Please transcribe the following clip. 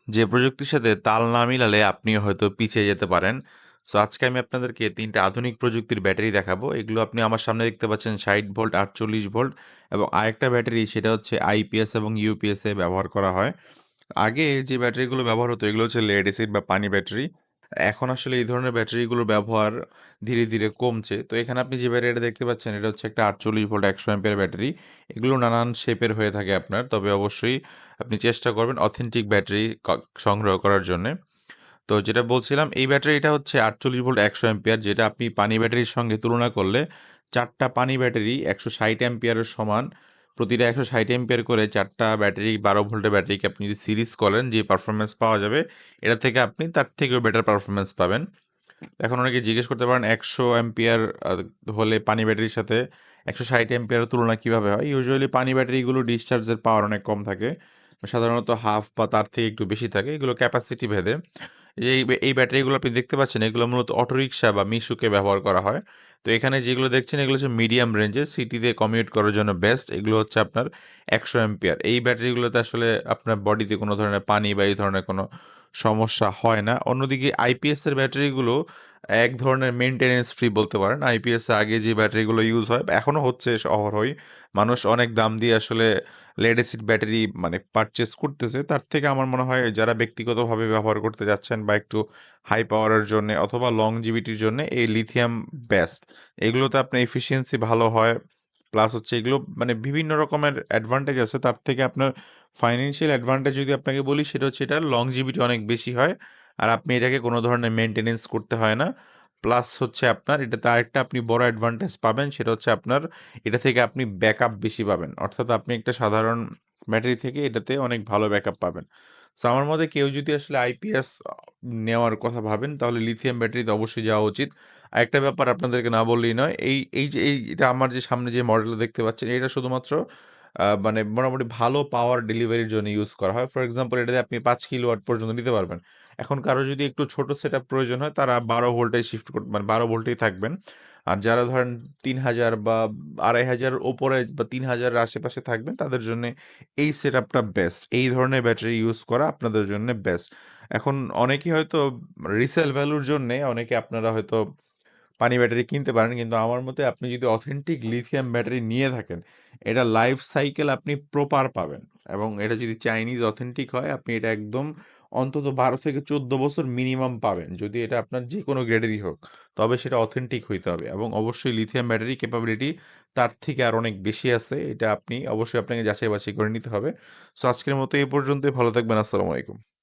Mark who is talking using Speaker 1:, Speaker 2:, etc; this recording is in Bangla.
Speaker 1: যে প্রযুক্তির সাথে তাল না মিলালে আপনি হয়তো পিছিয়ে যেতে পারেন। সো আজকে আমি আপনাদেরকে ৩ টা আধুনিক প্রযুক্তির ব্যাটারি দেখাবো। এগুলো আপনি আমার সামনে দেখতে পাচ্ছেন ৬০ ভোল্ট, ৪৮ ভোল্ট এবং আরেকটা ব্যাটারি সেটা হচ্ছে আইপিএস এবং ইউপিএস এ ব্যবহার করা হয়। আগে যে ব্যাটারিগুলো ব্যবহার হতো এগুলো হচ্ছে লেড অ্যাসিড বা পানি ব্যাটারি। এখন আসলে এই ধরনের ব্যাটারিগুলোর ব্যবহার ধীরে, ধীরে কমছে। তো এখানে আপনি যে ব্যাটারিটা দেখতে পাচ্ছেন এটা হচ্ছে একটা ৪৮ ভোল্ট ১০০ অ্যাম্পিয়ার ব্যাটারি। এগুলো নানান শেপের হয়ে থাকে আপনার। তবে অবশ্যই আপনি চেষ্টা করবেন অথেন্টিক ব্যাটারি সংগ্রহ করার জন্যে। তো যেটা বলছিলাম এই ব্যাটারিটা হচ্ছে ৪৮ ভোল্ট ১০০ অ্যাম্পিয়ার, যেটা আপনি পানি ব্যাটারির সঙ্গে তুলনা করলে ৪ টা পানি ব্যাটারি ১৬০ অ্যাম্পিয়ারের সমান। প্রতিটা ১৬০ অ্যাম্পিয়ার করে ৪ টা ব্যাটারি ১২ ভোল্টের ব্যাটারিকে আপনি যদি সিরিজ করেন যে পারফরম্যান্স পাওয়া যাবে, এটা থেকে আপনি তার থেকেও বেটার পারফরম্যান্স পাবেন। এখন অনেকে জিজ্ঞেস করতে পারেন ১০০ অ্যাম্পিয়ার হলে পানি ব্যাটারির সাথে ১৬০ অ্যাম্পিয়ারের তুলনা কিভাবে হয়? ইউজুয়ালি পানি ব্যাটারিগুলো ডিসচার্জের পাওয়ার অনেক কম থাকে। সাধারণত হাফ বা তার থেকে একটু বেশি থাকে। এগুলো ক্যাপাসিটি ভেদে। এই ব্যাটারিগুলো আপনি দেখতে পাচ্ছেন, এগুলো মূলত অটোরিকশা বা মিশুকে ব্যবহার করা হয়। তো এখানে যেগুলো দেখছেন এগুলো হচ্ছে মিডিয়াম রেঞ্জের, সিটিতে কমিউট করার জন্য বেস্ট। এগুলো হচ্ছে আপনার ১০০ অ্যাম্পিয়ার। এই ব্যাটারিগুলোতে আসলে আপনার বডিতে কোনো ধরনের পানি বা এই ধরনের কোনো সমস্যা হয় না। অন্যদিকে আইপিএস এর ব্যাটারিগুলো এক ধরনের মেইনটেন্যান্স ফ্রি বলতে পারেন। আইপিএস এ আগে যে ব্যাটারিগুলো ইউজ হয় বা এখনো হচ্ছে অহরহই, মানুষ অনেক দাম দিয়ে আসলে লেড অ্যাসিড ব্যাটারি মানে পারচেজ করতেছে। তার থেকে আমার মনে হয় যারা ব্যক্তিগতভাবে ব্যবহার করতে যাচ্ছেন বা একটু হাই পাওয়ারের জন্যে অথবা লংজিভিটির জন্যে এই লিথিয়াম বেস্ট। এগুলোতে আপনার এফিসিয়েন্সি ভালো হয়। প্লাস হচ্ছে এগুলো মানে বিভিন্ন রকমের অ্যাডভান্টেজ আছে। তার থেকে আপনার ফাইন্যান্সিয়াল অ্যাডভান্টেজ যদি আপনাকে বলি সেটা হচ্ছে এটার লংজিভিটি অনেক বেশি হয়। আর আপনি এটাকে কোনো ধরনের মেইনটেন্যান্স করতে হয় না। প্লাস হচ্ছে আপনার এটাতে আরেকটা আপনি বড় অ্যাডভান্টেজ পাবেন, সেটা হচ্ছে আপনার এটা থেকে আপনি ব্যাকআপ বেশি পাবেন। অর্থাৎ আপনি একটা সাধারণ ব্যাটারি থেকে এটাতে অনেক ভালো ব্যাকআপ পাবেন। সো আমার মতে কেউ যদি আসলে আইপিএস নেওয়ার কথা ভাবেন তাহলে লিথিয়াম ব্যাটারিতে অবশ্যই যাওয়া উচিত। আরেকটা ব্যাপার আপনাদেরকে না বললেই নয়। এই যে এটা আমার যে সামনে যে মডেলটা দেখতে পাচ্ছেন এটা শুধুমাত্র মানে মোটামুটি ভালো পাওয়ার ডেলিভারির জন্য ইউজ করা হয়। ফর এক্সাম্পল এটাতে আপনি ৫ কিলোওয়াট পর্যন্ত নিতে পারবেন। এখন কারো যদি একটু ছোট সেটআপ প্রয়োজন হয় তারা ১২ ভোল্টে শিফট মানে ১২ ভোল্টেই থাকবেন। আর যারা ধরেন ৩,০০০ বা ২,৫০০ এর উপরে বা ৩,০০০ এর আশেপাশে থাকবেন তাদের জন্যে এই সেটআপটা বেস্ট। এই ধরনের ব্যাটারি ইউজ করা আপনাদের জন্য বেস্ট। এখন অনেকেই হয়তো রিসেল ভ্যালুর জন্যে অনেকে আপনারা হয়তো পানি ব্যাটারি কিনতে পারেন। কিন্তু আমার মতে আপনি যদি অথেন্টিক লিথিয়াম ব্যাটারি নিয়ে থাকেন, এটা লাইফ সাইকেল আপনি প্রপার পাবেন। এবং এটা যদি চাইনিজ অথেন্টিক হয় আপনি এটা একদম অন্তত ১২ থেকে ১৪ বছর মিনিমাম পাবেন। যদি এটা আপনার যেকোনো গ্রেডেরই হোক। তবে সেটা অথেন্টিক হইতে হবে। এবং অবশ্যই লিথিয়াম ব্যাটারি ক্যাপাবিলিটি তার থেকে আর অনেক বেশি আছে। এটা আপনি অবশ্যই আপনাকে যাচাই বাছাই করে নিতে হবে। সো আজকের মতো এই পর্যন্তই। ভালো থাকবেন। আসসালামু আলাইকুম।